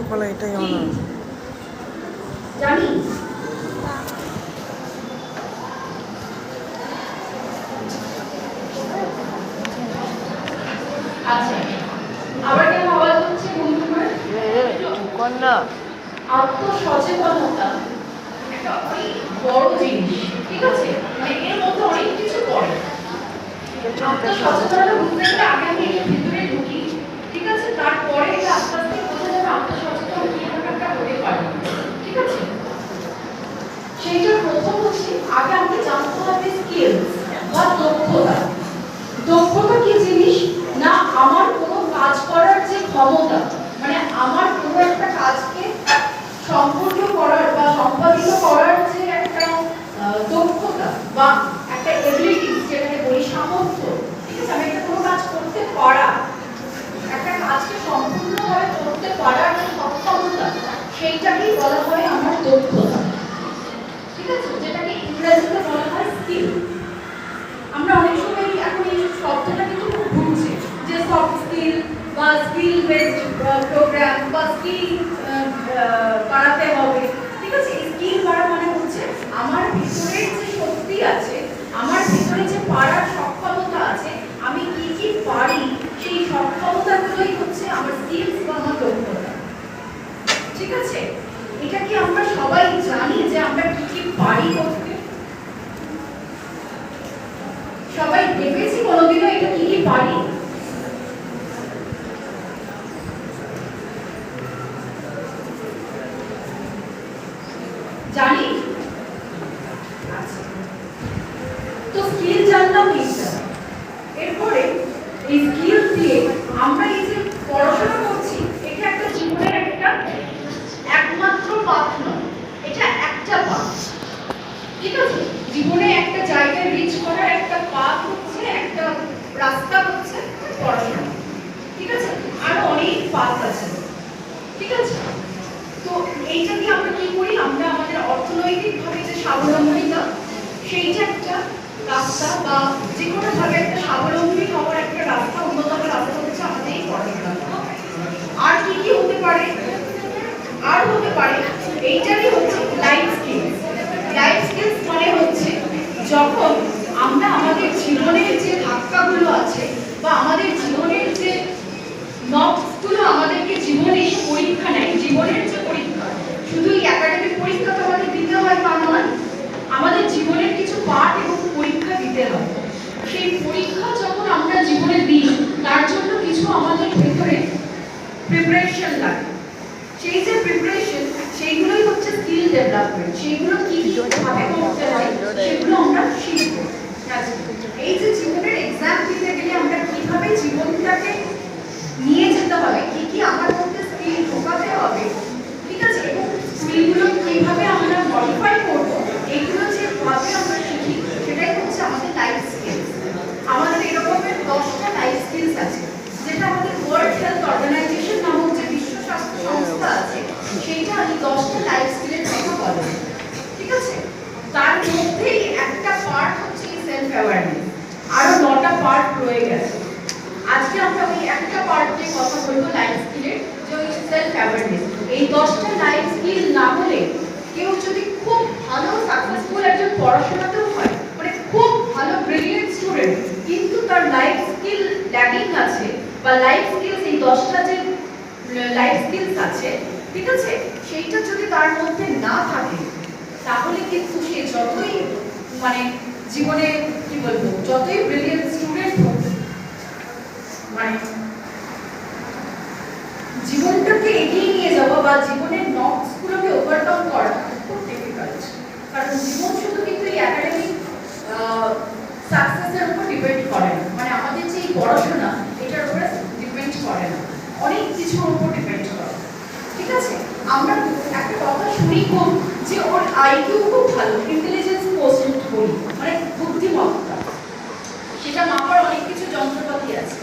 সকালে এটাই মনে হয় জানি আচ্ছা আবার কেন আওয়াজ হচ্ছে বন্ধুরা কন্যা আত্মসচেতনতা একটা অনেক বড় জিনিস, ঠিক আছে? মানে এর মধ্যে অনেক কিছু পড়ে। আত্মসচেতনতা বুঝতে গেলে আগে আমি এর ভিতরে ঢুকি, ঠিক আছে? তারপরে এটা আস্তে আস্তে বোঝা যাবে আত্মসচেতন কিভাবে একটা হতে পারে, ঠিক আছে? সেইটার প্রথম হচ্ছে আগে আমাকে জানতে হবে স্কিলস বা দক্ষতা। দক্ষতা কি জিনিস না আমার কোনো কাজ করার যে ক্ষমতা, মানে আমার কোনো একটা কাজকে সম্পূর্ণ করার বা সম্পাদিত করার যে একটা দক্ষতা বা একটা এবিলিটি যেটাকে বলি সামর্থ্য, ঠিক আছে? আমি একটা কোনো কাজ করতে পারা, একটা কাজকে সম্পূর্ণভাবে করতে পারার যে সক্ষমতা, সেইটাকেই বলা হয় আমার দক্ষতা, ঠিক আছে? যেটাকে ইংরেজিতে বলা হয় স্কিল। আমরা অনেক সময় এখন এই শব্দটা কিন্তু খুব ভুলছি যে সফট স্কিল বা স্কিল বেসড প্রোগ্রাম বা স্কিল বাড়াতে হবে, ঠিক আছে? স্কিল বাড়া মানে হচ্ছে আমার ভিতরের যে শক্তি আছে, আমার ভিতরে যে পারার সক্ষমতা আছে, আমি কি কি পারি সেই সক্ষমতাগুলোই হচ্ছে আমার স্কিলস বা আমার দক্ষতা, ঠিক আছে? এটা কি আমরা সবাই জানি যে আমরা কি কি পারি করতে? সবাই ভেবেছি কোনোদিনও এটা কি কি পারি? জানি? আচ্ছা, তো স্কিল জানলাম এইটা। এরপরে এই স্কিল দিয়ে আমরা এই যে পড়াশোনা করছি, এটা একটা জীবনের একটা একমাত্র পাথ নয়, এটা একটা পাথ, ঠিক আছে? জীবনে একটা জায়গায় রিচ করার একটা পাথ হচ্ছে, একটা রাস্তা হচ্ছে পড়াশোনা, ঠিক আছে? আরো অনেক পাথ আছে, ঠিক আছে? তো এইটা দিয়ে আমরা কি করি? আমরা আমাদের অর্থনৈতিকভাবে যে স্বাবলম্বিতা, সেইটা একটা রাস্তা বা যে কোনো ভাবে একটা স্বাবলম্বী হওয়ার একটা রাস্তা, অন্যতম রাস্তা হচ্ছে আমাদের এই পড়াশোনা। আর কি কি হতে পারে? আর হতে পারে এইটারই হচ্ছে লাইফ স্কিলস। লাইফ স্কিলস মানে হচ্ছে যখন আমরা আমাদের জীবনের যে ধাক্কাগুলো আছে বা আমাদের জীবনের যে নকশগুলো আমাদেরকে জীবনে পরীক্ষা নেয়, জীবনের যে পরীক্ষা, শুধু এই একাডেমিক পরীক্ষা তো আমাদের দিতে হয় তা নয়, আমাদের জীবনের কিছু পাঠ এবং পরীক্ষা দিতে হয়। সেই পরীক্ষা যখন আমরা জীবনে দিই, তার জন্য কিছু আমাদের ভেতরে প্রিপারেশন লাগে। সেই যে প্রিপারেশন, সেইগুলোই হচ্ছে স্কিল ডেভেলপমেন্ট। সেইগুলো কি ভাবে করতে হয় সেগুলো আমরা শিখবো। এই যে জীবনের এক্সাম দিতে গেলে আমরা কিভাবে জীবনটাকে নিয়ে যেতে হবে, কি কি আমার মধ্যে স্কিল ঢোকাতে হবে, ঠিক আছে? এবং স্কিলগুলো কিভাবে আমরা মডিফাই করব, এইগুলো যে ভাবে আমরা শিখি, সেটাই হচ্ছে আমাদের লাইফ স্কিলস। আমাদের এরকমের 10টা লাইফ স্কিলস আছে, যেটা আমাদের ওয়ার্ল্ড হেলথ অর্গানাইজেশন নামক যে বিশ্ব স্বাস্থ্য সংস্থা আছে, সেইটা এই 10টা লাইফ স্কিলের কথা বলে, ঠিক আছে? তার মধ্যেই একটা পার্ট হচ্ছে সেলফ অ্যাওয়ারনেস, আরো 9টা পার্ট রয়ে গেছে। আজকে আমরা ওই একটা পার্ট নিয়ে কথা বলবো, লাইফ স্কিলের, যে ওই সেলফ অ্যাওয়ারনেস। এই 10টা লাইফ স্কিল না হলে কেউ যদি খুব ভালো সাকসেসফুল একজন পড়াশোনাতেও হয়, মানে খুব ভালো ব্রিলিয়েন্ট স্টুডেন্ট, কিন্তু তার লাইফ স্কিল ল্যাকিং আছে, বা লাইফ স্কিলস এই 10টা যে লাইফ স্কিলস আছে, ঠিক আছে, সেইটা যদি তার মধ্যে না থাকে, তাহলে কিন্তু সে যতই মানে জীবনে কি বলবো, যতই ব্রিলিয়েন্ট স্টুডেন্ট হোক, মানে জীবনটাকে এগিয়ে নিয়ে যাওয়া বা জীবনের নকশগুলোকে ওভারকাম করা খুব ডিফিকাল্ট। কারণ জীবন শুধু কিন্তু এই একাডেমিক সাকসেসের উপর ডিপেন্ড করে না, মানে আমাদের যে পড়াশোনা এটার উপরে ডিপেন্ড করে না, অনেক কিছুর উপর ডিপেন্ড করে, ঠিক আছে? আমরা একটা কথা শুনি খুব, যে ওর আইকিউ খুব ভালো, ইন্টেলিজেন্স কোয়েশ্চেন্ট বলি, মানে বুদ্ধিমত্তা, সেটা মাপার অনেক কিছু যন্ত্রপাতি আছে।